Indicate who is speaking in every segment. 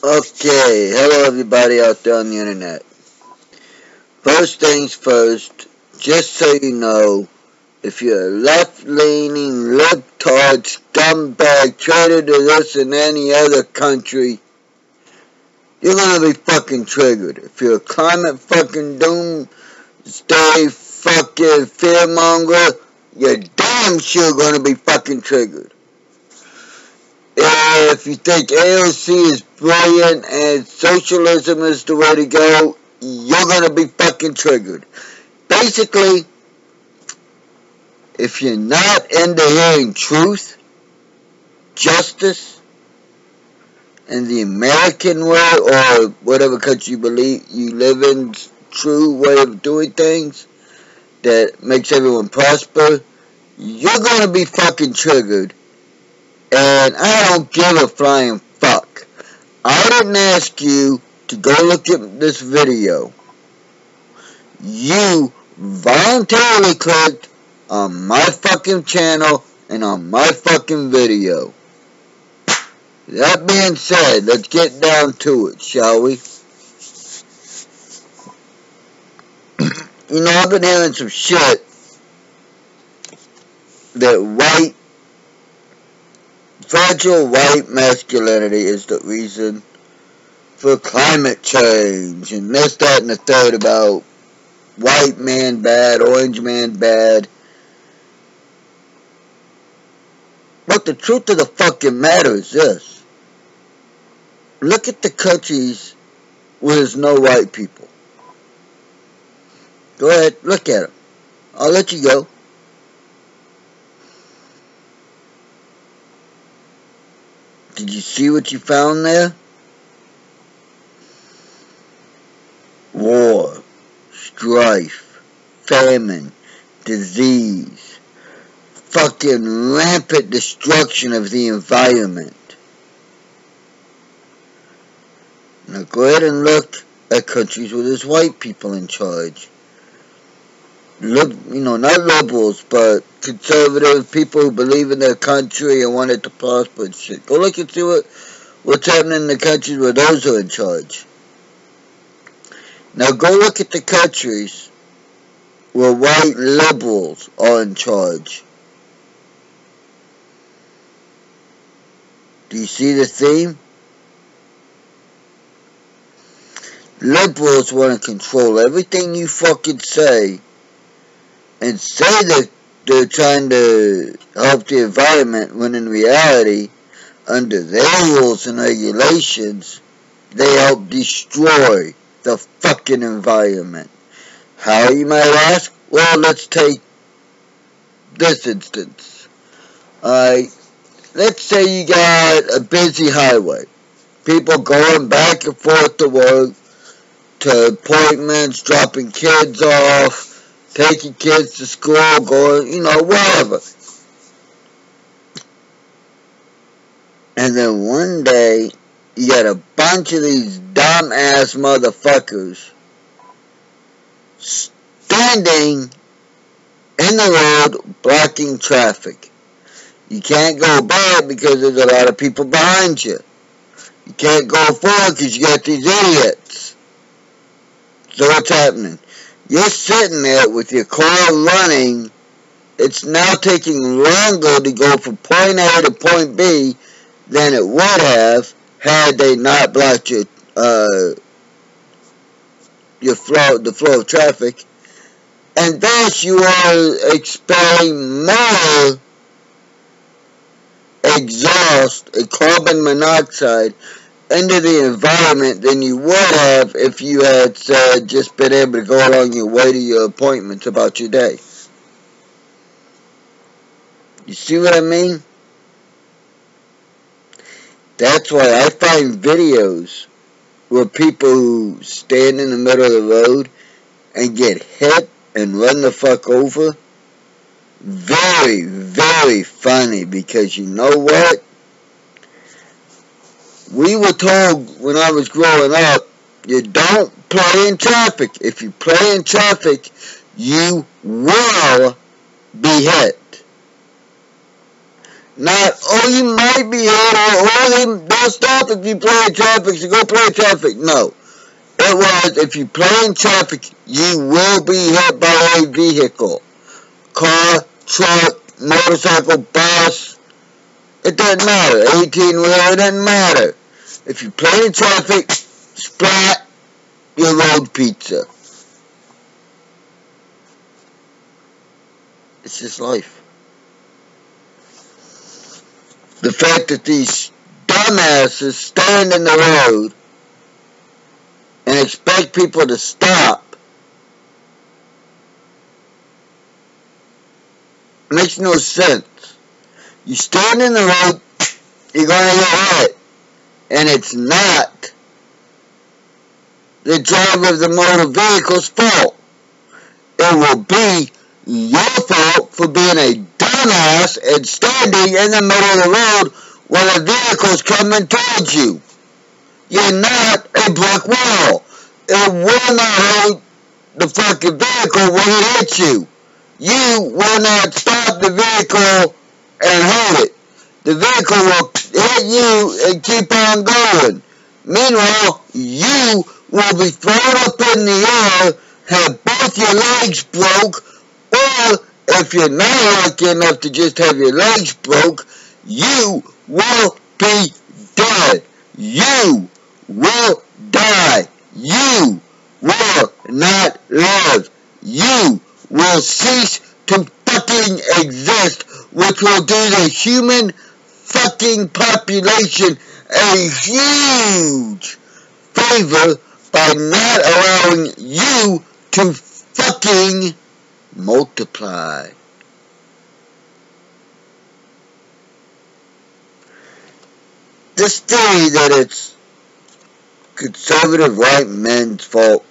Speaker 1: Okay, hello everybody out there on the internet. First things first, just so you know, if you're a left-leaning, libtard, scumbag, traitor to this and any other country, you're gonna be fucking triggered. If you're a climate fucking doomsday fucking fearmonger, you're damn sure gonna be fucking triggered. If you think AOC is brilliant and socialism is the way to go, you're going to be fucking triggered. Basically, if you're not into hearing truth, justice, and the American way, or whatever country you believe you live in, true way of doing things that makes everyone prosper, you're going to be fucking triggered. And I don't give a flying fuck. I didn't ask you to go look at this video. You voluntarily clicked on my fucking channel and on my fucking video. That being said, let's get down to it, shall we? You know, I've been hearing some shit that fragile white masculinity is the reason for climate change, and this, that, and the third about white man bad, orange man bad. But the truth of the fucking matter is this. Look at the countries where there's no white people. Go ahead, look at them. I'll let you go. Did you see what you found there? War, strife, famine, disease, fucking rampant destruction of the environment. Now go ahead and look at countries where there's white people in charge. Look, you know, not liberals, but conservative people who believe in their country and want it to prosper and shit. Go look and see what's happening in the countries where those are in charge. Now go look at the countries where white liberals are in charge. Do you see the theme? Liberals want to control everything you fucking say and say that they're trying to help the environment, when in reality, under their rules and regulations, they help destroy the fucking environment. How, you might ask? Well, let's take this instance. Alright, let's say you got a busy highway. People going back and forth to work, to appointments, dropping kids off, taking kids to school, going, you know, whatever. And then one day, you got a bunch of these dumb-ass motherfuckers standing in the road, blocking traffic. You can't go back because there's a lot of people behind you. You can't go forward because you got these idiots. So what's happening? You're sitting there with your car running. It's now taking longer to go from point A to point B than it would have had they not blocked your the flow of traffic. And thus you are expelling more exhaust and carbon monoxide into the environment than you would have if you had just been able to go along your way to your appointments about your day. You see what I mean? That's why I find videos where people who stand in the middle of the road and get hit and run the fuck over very, very funny, because you know what? We were told when I was growing up, you don't play in traffic. If you play in traffic, you will be hit. Not or you might be hit, or they'll stop if you play in traffic, so go play in traffic. No. It was, if you play in traffic, you will be hit by a vehicle. Car, truck, motorcycle, bus. It doesn't matter. 18-wheeler, it doesn't matter. If you play in traffic, splat, your road pizza. It's just life. The fact that these dumbasses stand in the road and expect people to stop makes no sense. You stand in the road, you're going to get hit. And it's not the driver of the motor vehicle's fault. It will be your fault for being a dumbass and standing in the middle of the road while a vehicle's coming towards you. You're not a brick wall. It will not hold the fucking vehicle when it hits you. You will not stop the vehicle and hold it. The vehicle will hit you and keep on going. Meanwhile, you will be thrown up in the air, have both your legs broke, or if you're not lucky enough to just have your legs broke, you will be dead. You will die. You will not live. You will cease to fucking exist, which will do the human fucking population a huge favor by not allowing you to fucking multiply. This theory that it's conservative white men's fault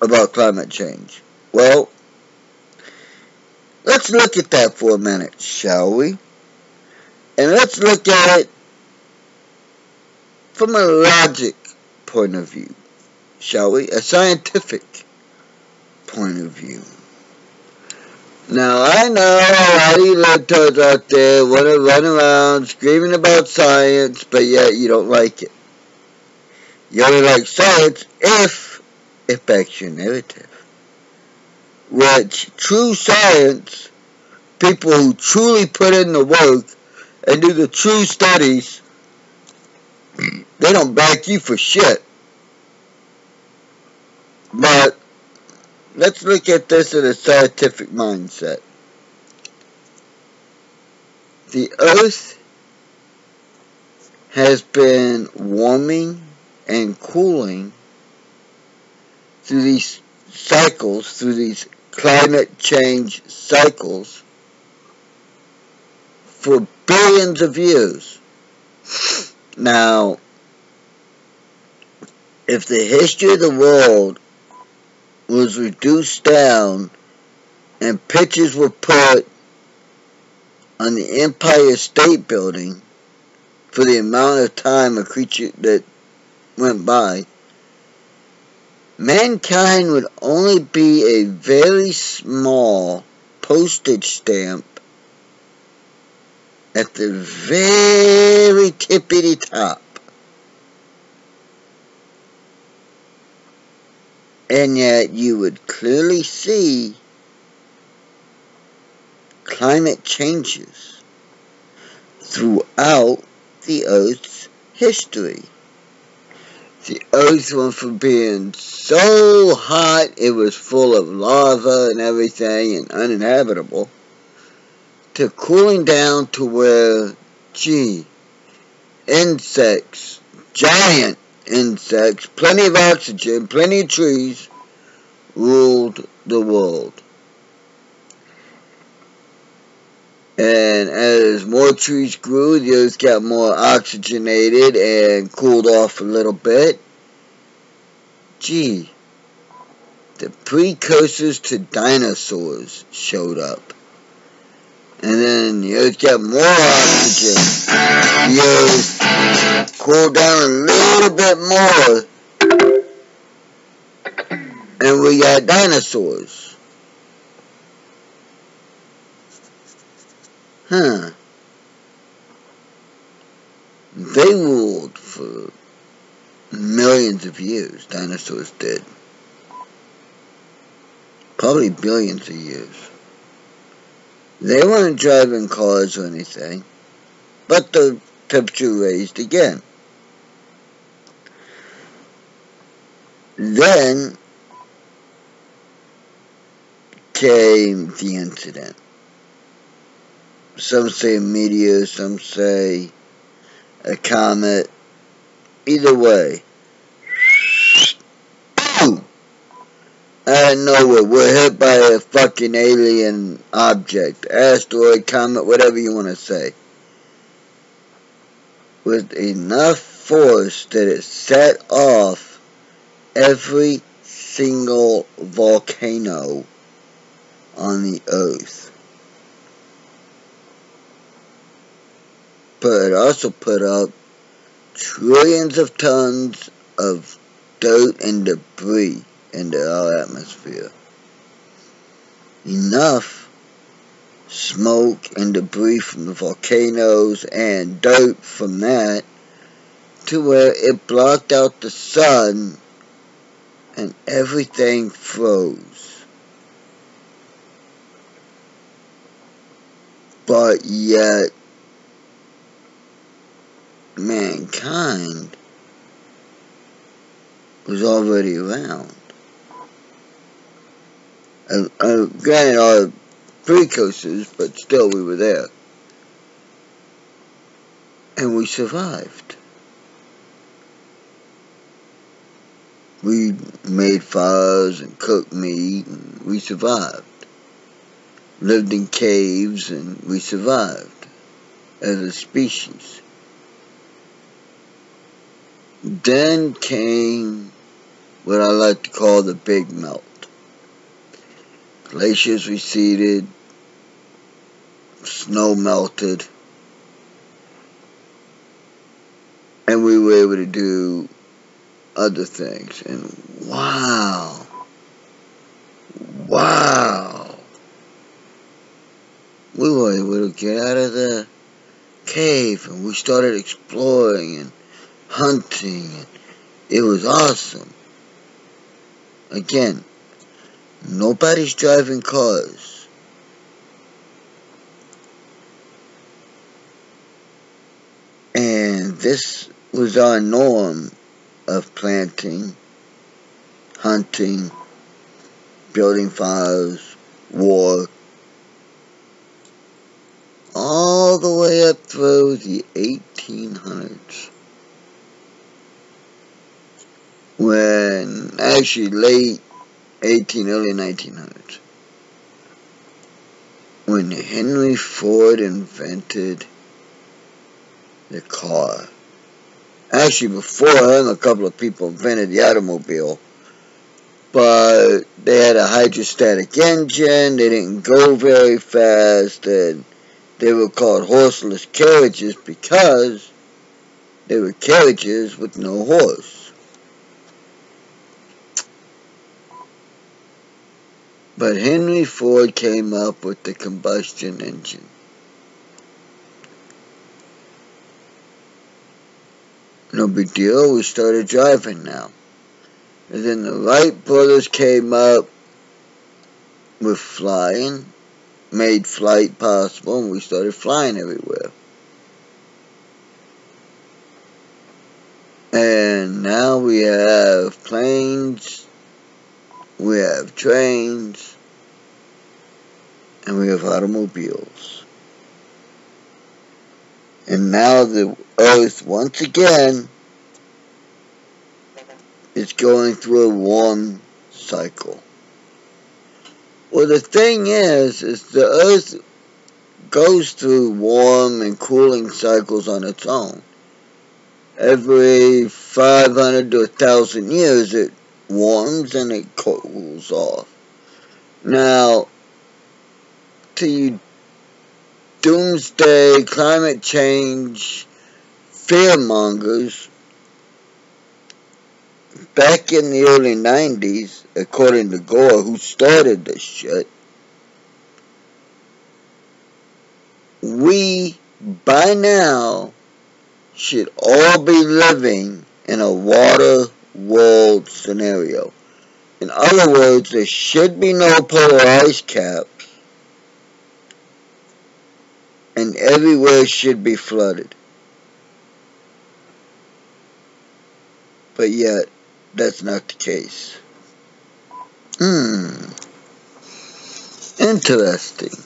Speaker 1: about climate change. Well, let's look at that for a minute, shall we? And let's look at it from a logic point of view, shall we? A scientific point of view. Now, I know a lot of you libtards out there want to run around screaming about science, but yet you don't like it. You only like science if it backs your narrative. Which, true science, people who truly put in the work and do the true studies, they don't back you for shit. But let's look at this in a scientific mindset. The Earth has been warming and cooling through these cycles, through these climate change cycles, for billions of years. Now, if the history of the world was reduced down and pictures were put on the Empire State Building for the amount of time a creature that went by, mankind would only be a very small postage stamp at the very tippity top. And yet you would clearly see climate changes throughout the Earth's history. The Earth went from being so hot it was full of lava and everything and uninhabitable, to cooling down to where, insects, giant insects, plenty of oxygen, plenty of trees, ruled the world. And as more trees grew, the earth got more oxygenated and cooled off a little bit. The precursors to dinosaurs showed up. And then the earth got more oxygen. The earth cooled down a little bit more. And we got dinosaurs. They ruled for millions of years. Dinosaurs did. Probably billions of years. They weren't driving cars or anything. But the temperature raised again. Then came the incident. Some say a meteor, some say a comet. Either way, boom! Out of nowhere, we're hit by a fucking alien object, asteroid, comet, whatever you want to say, with enough force that it set off every single volcano on the earth. But it also put up trillions of tons of dirt and debris into our atmosphere. Enough smoke and debris from the volcanoes and dirt from that to where it blocked out the sun and everything froze. But yet, mankind was already around. Granted, our precursors, but still we were there. And we survived. We made fires and cooked meat, and we survived. Lived in caves, and we survived as a species. Then came what I like to call the big melt. Glaciers receded, snow melted, and we were able to do other things. And wow, we were able to get out of the cave and we started exploring and hunting. And it was awesome. Again, nobody's driving cars. And this was our norm of planting, hunting, building fires, war, all the way up through the 1800s. When, actually late early 1900s, when Henry Ford invented the car. Actually, before him, a couple of people invented the automobile, but they had a hydrostatic engine, they didn't go very fast, and they were called horseless carriages because they were carriages with no horse. But Henry Ford came up with the combustion engine. No big deal, we started driving now. And then the Wright brothers came up with flying, made flight possible, and we started flying everywhere. And now we have planes, we have trains, and we have automobiles. And now the Earth, once again, is going through a warm cycle. Well, the thing is the Earth goes through warm and cooling cycles on its own. Every 500 to 1,000 years, it warms and it cools off. Now, to you doomsday climate change fearmongers, back in the early 90s, according to Gore, who started this shit, we, by now, should all be living in a water world scenario. In other words, there should be no polar ice caps, and everywhere should be flooded. But yet, that's not the case. Interesting.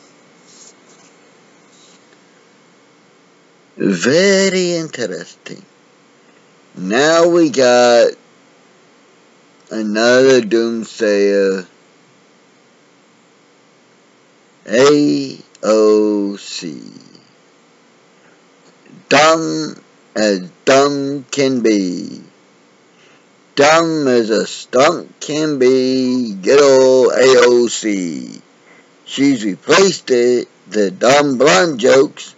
Speaker 1: Very interesting. Now we got another doomsayer, AOC. Dumb as dumb can be. Dumb as a stump can be. Good old AOC. She's replaced the dumb blonde jokes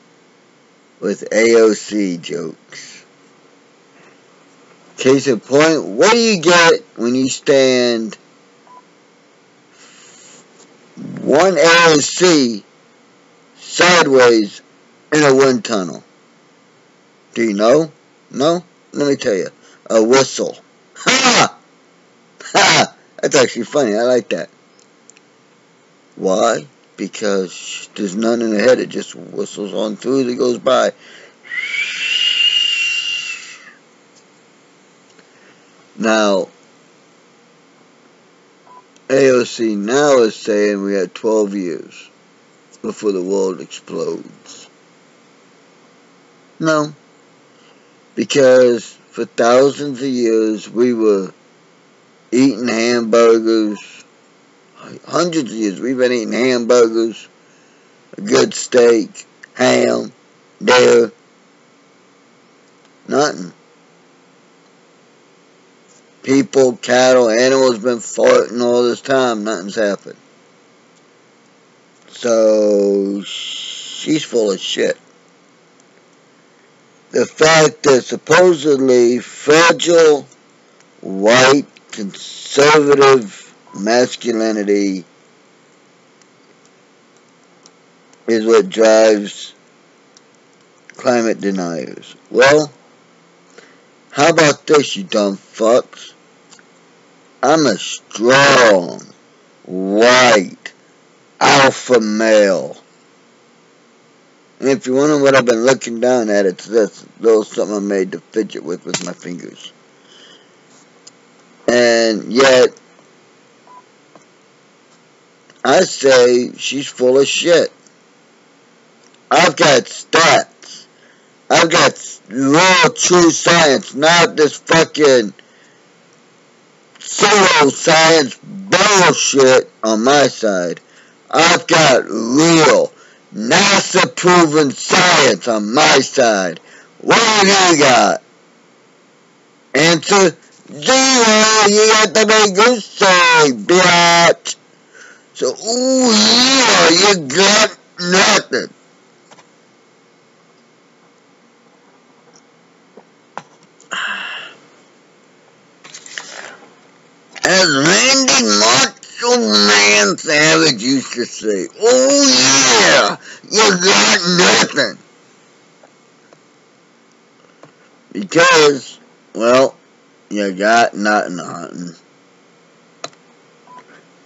Speaker 1: with AOC jokes. Case in point, what do you get when you stand one AOC sideways in a wind tunnel? Do you know? No? Let me tell you. A whistle. Ha! Ha! That's actually funny. I like that. Why? Because there's none in the head. It just whistles on through as it goes by. Now, AOC now is saying we had 12 years before the world explodes. No. Because for thousands of years we were eating hamburgers. Hundreds of years we've been eating hamburgers, a good steak, ham, deer. Nothing. People, cattle, animals been farting all this time. Nothing's happened. So she's full of shit. The fact that supposedly fragile, white, conservative masculinity is what drives climate deniers. Well, how about this, you dumb fucks? I'm a strong, white, alpha male. And if you're wondering what I've been looking down at, it's this little something I made to fidget with my fingers. And yet, I say she's full of shit. I've got stats. I've got real true science, not this fucking pseudo-science bullshit on my side. I've got real NASA-proven science on my side. What do you got? Answer, 0. You got the big goose say, bitch. So, ooh, yeah, you got nothing. As Randy Macho Man Savage used to say, oh yeah, you got nothing. Because, well, you got nothing hunting.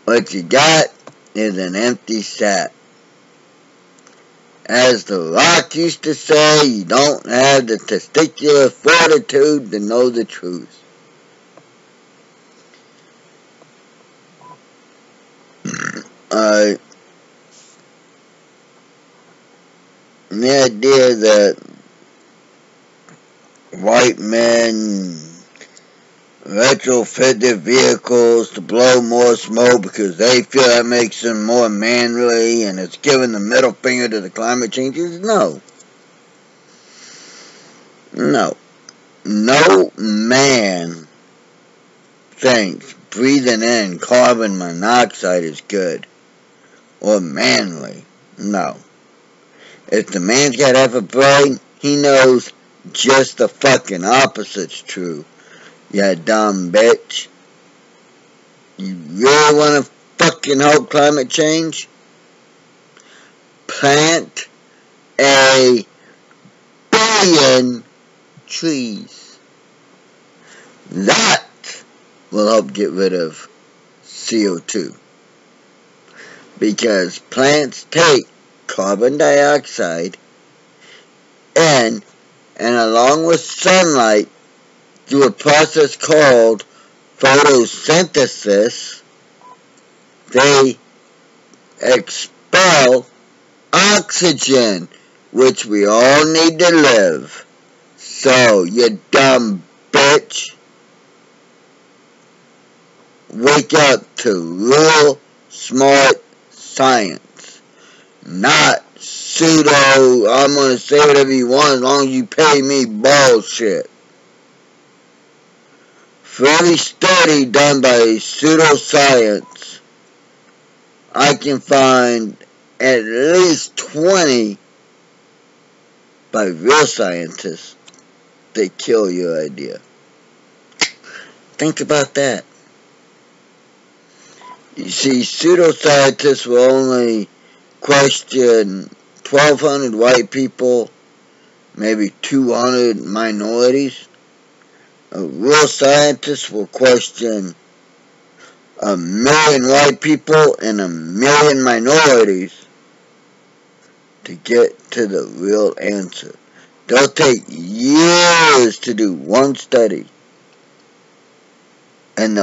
Speaker 1: What you got is an empty sack. As The Rock used to say, you don't have the testicular fortitude to know the truth. The idea that white men retrofit their vehicles to blow more smoke because they feel that makes them more manly and it's giving the middle finger to the climate changes, no. No. No man thinks breathing in carbon monoxide is good or manly. No. If the man's got half a brain, he knows just the fucking opposite's true. You dumb bitch. You really want to fucking help climate change? Plant a billion trees. That will help get rid of CO2. Because plants take carbon dioxide and along with sunlight, through a process called photosynthesis, they expel oxygen, which we all need to live. So, you dumb bitch, wake up to real smart science, not pseudo, I'm gonna say whatever you want as long as you pay me bullshit. For every study done by pseudoscience, I can find at least 20 by real scientists that kill your idea. Think about that. You see, pseudoscientists will only question 1,200 white people, maybe 200 minorities. A real scientist will question 1,000,000 white people and 1,000,000 minorities to get to the real answer. They'll take years to do one study, and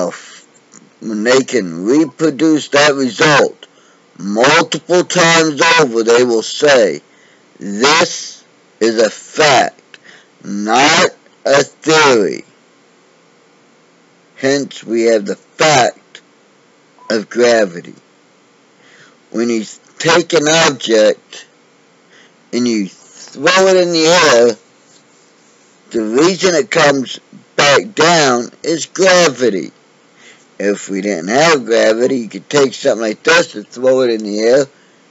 Speaker 1: when they can reproduce that result multiple times over, they will say, this is a fact, not a theory. Hence, we have the fact of gravity. When you take an object and you throw it in the air, the reason it comes back down is gravity. If we didn't have gravity, you could take something like this and throw it in the air,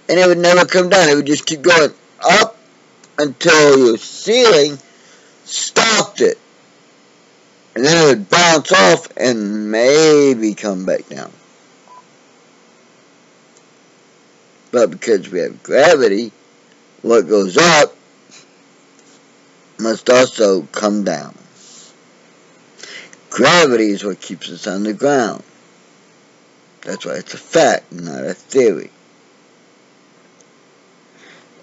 Speaker 1: and it would never come down. It would just keep going up until your ceiling stopped it. And then it would bounce off and maybe come back down. But because we have gravity, what goes up must also come down. Gravity is what keeps us on the ground. That's why it's a fact, not a theory.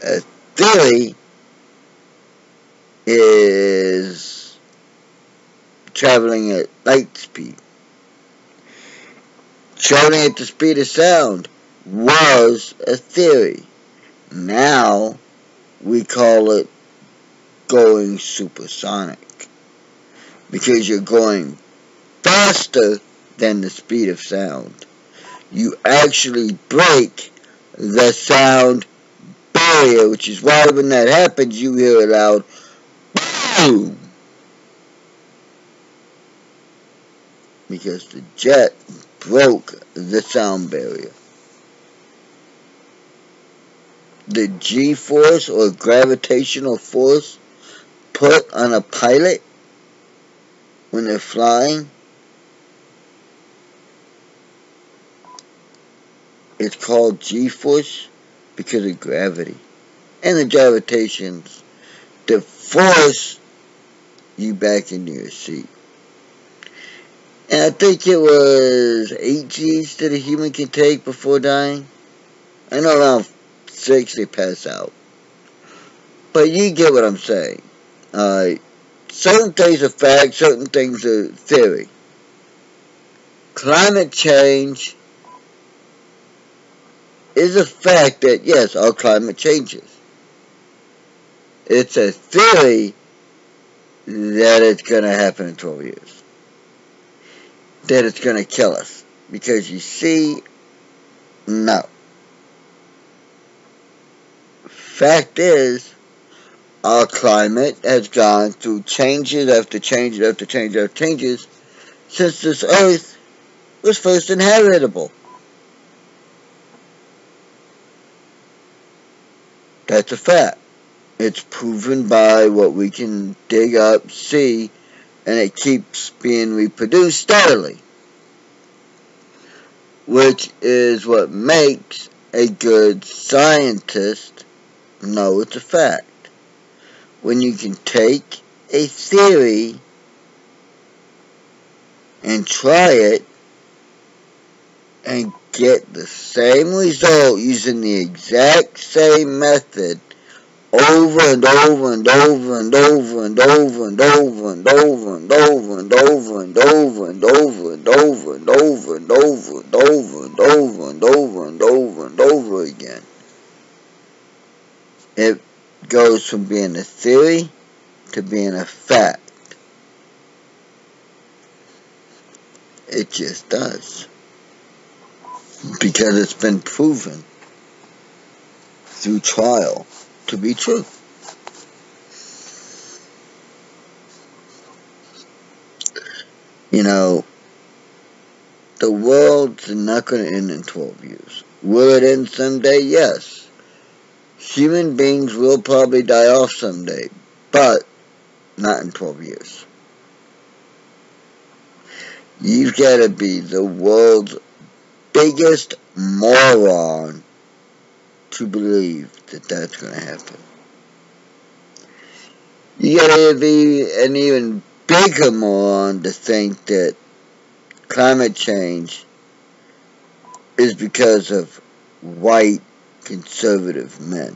Speaker 1: A theory is traveling at light speed. Traveling at the speed of sound was a theory. Now we call it going supersonic, because you're going faster than the speed of sound. You actually break the sound barrier, which is why when that happens, you hear a loud boom. Because the jet broke the sound barrier. The G-force or gravitational force put on a pilot when they're flying, it's called G-force because of gravity. And the gravitations that force you back into your seat. And I think it was 8 G's that a human can take before dying. I know around 6 they pass out. But you get what I'm saying. Certain things are fact, certain things are theory. Climate change is a fact that, yes, our climate changes. It's a theory that it's going to happen in 12 years. That it's going to kill us. Because you see, no. Fact is, our climate has gone through changes after changes after changes after changes since this earth was first inhabitable. That's a fact. It's proven by what we can dig up, see, and it keeps being reproduced steadily. Which is what makes a good scientist know it's a fact. When you can take a theory and try it and get the same result using the exact same method over and over and over and over and over and over and over and over and over and over and over and over and over and over and over and over and over and over and over again. It goes from being a theory to being a fact. It just does. Because it's been proven through trial to be true. You know, the world's not going to end in 12 years. Will it end someday? Yes. Human beings will probably die off someday, but not in 12 years. You've got to be the world's biggest moron to believe that that's going to happen. You got to be an even bigger moron to think that climate change is because of white conservative men.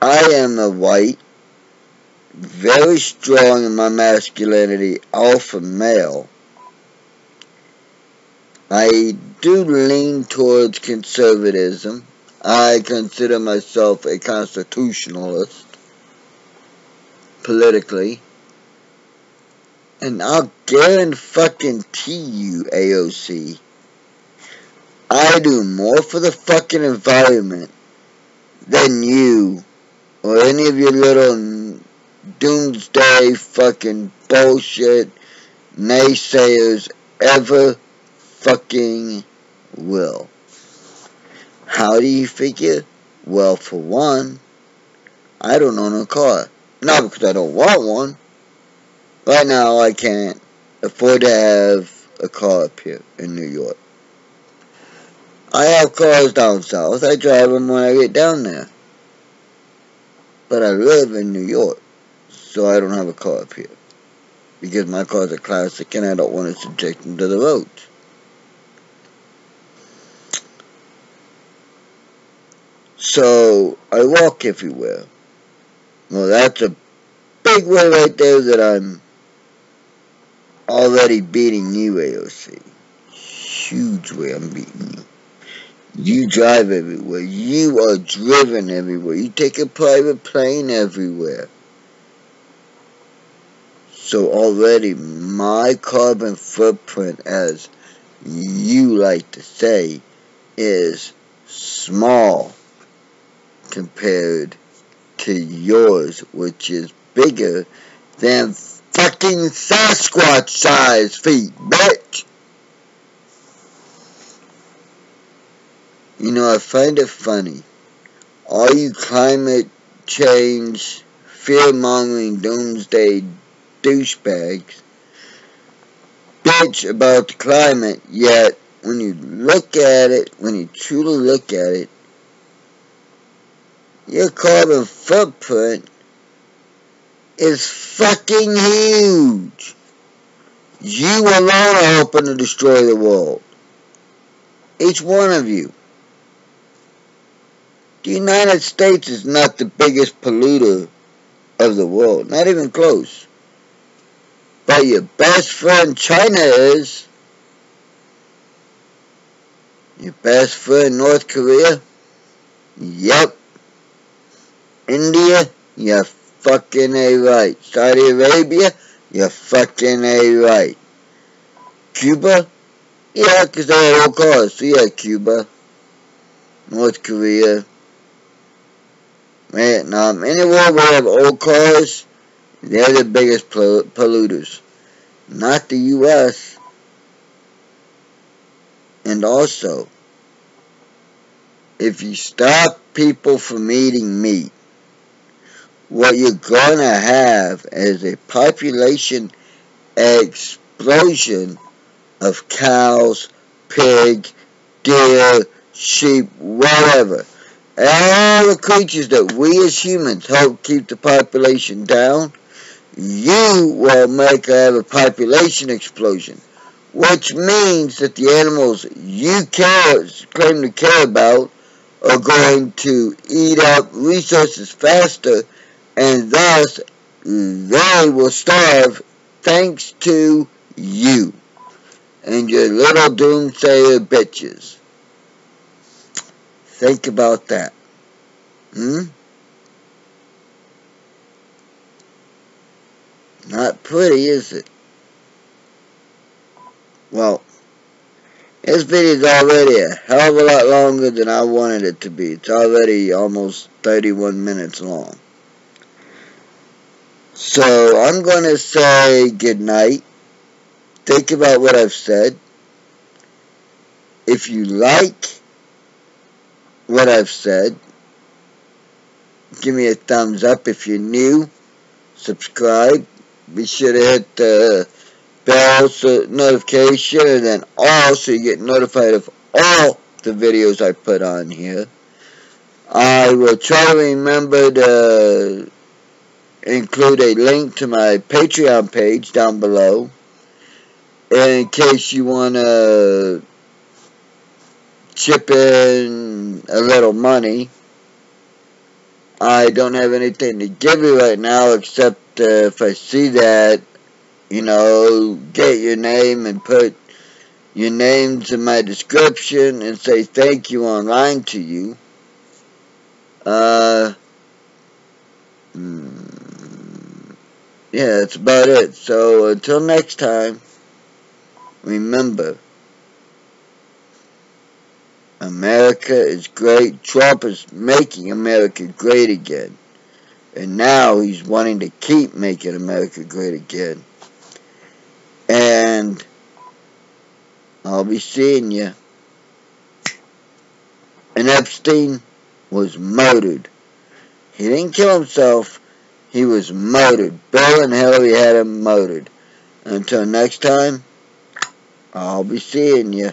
Speaker 1: I am a white, very strong in my masculinity, alpha male. I do lean towards conservatism. I consider myself a constitutionalist, politically. And I'll guarantee you, AOC, I do more for the fucking environment than you or any of your little doomsday fucking bullshit naysayers ever fucking will. How do you figure? Well, for one, I don't own a car. Not because I don't want one. Right now, I can't afford to have a car up here in New York. I have cars down south. I drive them when I get down there. But I live in New York, so I don't have a car up here. Because my car's a classic and I don't want to subject them to the roads. So, I walk everywhere. Well, that's a big way right there that I'm already beating you, AOC. Huge way I'm beating you. You drive everywhere. You are driven everywhere. You take a private plane everywhere. So already my carbon footprint, as you like to say, is small compared to yours, which is bigger than fucking Sasquatch size feet, bitch. You know, I find it funny. All you climate change, fear-mongering, doomsday douchebags bitch about the climate, yet when you look at it, when you truly look at it, your carbon footprint is fucking huge. You alone are helping to destroy the world. Each one of you. The United States is not the biggest polluter of the world. Not even close. But your best friend China is. Your best friend North Korea? Yep. India? You're fucking A right. Saudi Arabia? You're fucking A right. Cuba? Yeah, because they have old cars. So yeah, Cuba. North Korea. Vietnam. Anywhere where they have old cars, they're the biggest polluters. Not the U.S. And also, if you stop people from eating meat, what you're going to have is a population explosion of cows, pig, deer, sheep, whatever. all the creatures that we as humans help keep the population down, you will have a population explosion. Which means that the animals you claim to care about are going to eat up resources faster, and thus they will starve thanks to you and your little doomsayer bitches. Think about that. Not pretty, is it? Well, this video is already a hell of a lot longer than I wanted it to be. It's already almost 31 minutes long. So, I'm going to say good night. Think about what I've said. If you like what I've said, give me a thumbs up. If you're new, subscribe. Be sure to hit the bell notification, and then also you get notified of all the videos I put on here. I will try to remember to include a link to my Patreon page down below, and in case you want to chip in a little money. I don't have anything to give you right now, except if I see that, get your name and put your names in my description and say thank you online to you. Yeah, that's about it. So until next time, remember, America is great. Trump is making America great again. And now he's wanting to keep making America great again. And I'll be seeing you. And Epstein was murdered. He didn't kill himself. He was murdered. Bill and Hillary had him murdered. Until next time, I'll be seeing you.